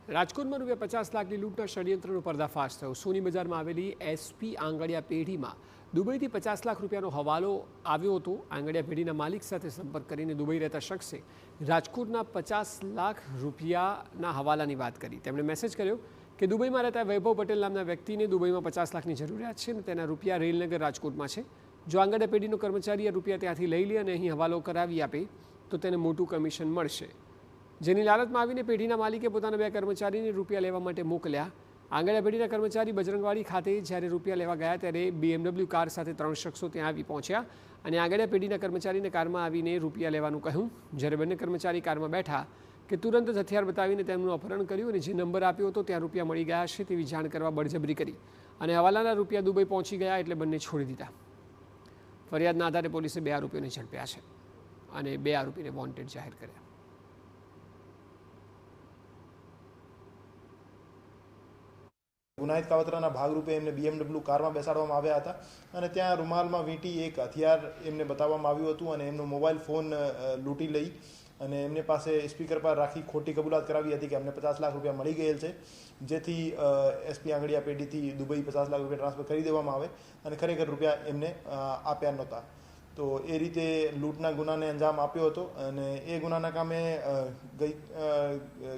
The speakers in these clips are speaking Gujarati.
રાજકોટમાં ₹50 લાખની લૂંટના ષડયંત્રનો પર્દાફાશ થયો। સોની બજારમાં આવેલી એસપી આંગડિયા પેઢીમાં દુબઈથી ₹50 લાખ રૂપિયાનો હવાલો આવ્યો હતો। આંગડિયા પેઢીના માલિક સાથે સંપર્ક કરીને દુબઈ રહેતા શખ્સે રાજકોટના ₹50 લાખ રૂપિયાના હવાલાની વાત કરી। તેમણે મેસેજ કર્યો કે દુબઈમાં રહેતા વૈભવ પટેલ નામના વ્યક્તિને દુબઈમાં ₹50 લાખની જરૂરિયાત છે અને તેના રૂપિયા રેલનગર રાજકોટમાં છે। જો આંગડિયા પેઢીનો કર્મચારી આ રૂપિયા ત્યાંથી લઈ લે અને અહીં હવાલો કરાવી આપે તો તેને મોટું કમિશન મળશે। જેની લાલચમાં આવીને પેઢીના માલિકે પોતાના 2 કર્મચારીને રૂપિયા લેવા માટે મોકલ્યા। આંગડિયા પેઢીના કર્મચારી બજરંગવાડી ખાતે જ્યારે રૂપિયા લેવા ગયા ત્યારે BMW કાર સાથે 3 શખ્સો ત્યાં આવી પહોંચ્યા અને આંગડિયા પેઢીના કર્મચારીને કારમાં આવીને રૂપિયા લેવાનું કહ્યું। જ્યારે બંને કર્મચારી કારમાં બેઠા કે તુરંત જ હથિયાર બતાવીને તેમનું અપહરણ કર્યું અને જે નંબર આપ્યો હતો ત્યાં રૂપિયા મળી ગયા છે તેવી જાણ કરવા બળજબરી કરી અને હવાલાના રૂપિયા દુબઈ પહોંચી ગયા એટલે બંને છોડી દીધા। ફરિયાદના આધારે પોલીસે 2 આરોપીઓને ઝડપ્યા છે અને 2 આરોપીને વોન્ટેડ જાહેર કર્યા। ગુનાહિત કાવતરાના ભાગરૂપે એમને BMW કારમાં બેસાડવામાં આવ્યા હતા અને ત્યાં રૂમાલમાં વીંટી એક હથિયાર એમને બતાવવામાં આવ્યું હતું અને એમનો મોબાઈલ ફોન લૂંટી લઈ અને એમને પાસે સ્પીકર પર રાખી ખોટી કબૂલાત કરાવી હતી કે અમને 50 લાખ રૂપિયા મળી ગયેલ છે, જેથી એસપી આંગડિયા પેઢીથી દુબઈ 50 લાખ રૂપિયા ટ્રાન્સફર કરી દેવામાં આવે અને ખરેખર રૂપિયા એમને આપ્યા નહોતા। તો એ રીતે લૂંટના ગુનાને અંજામ આપ્યો હતો અને એ ગુનાના કામે ગઈ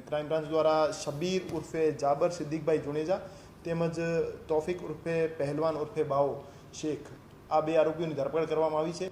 ક્રાઇમ બ્રાન્ચ દ્વારા શબીર ઉર્ફે જાબર સિદ્દીકભાઈ જુનેજા તેમજ તોફિક ઉર્ફે પહેલવાન ઉર્ફે બાવો શેખ આ 2 આરોપીઓની ધરપકડ કરવામાં આવી છે।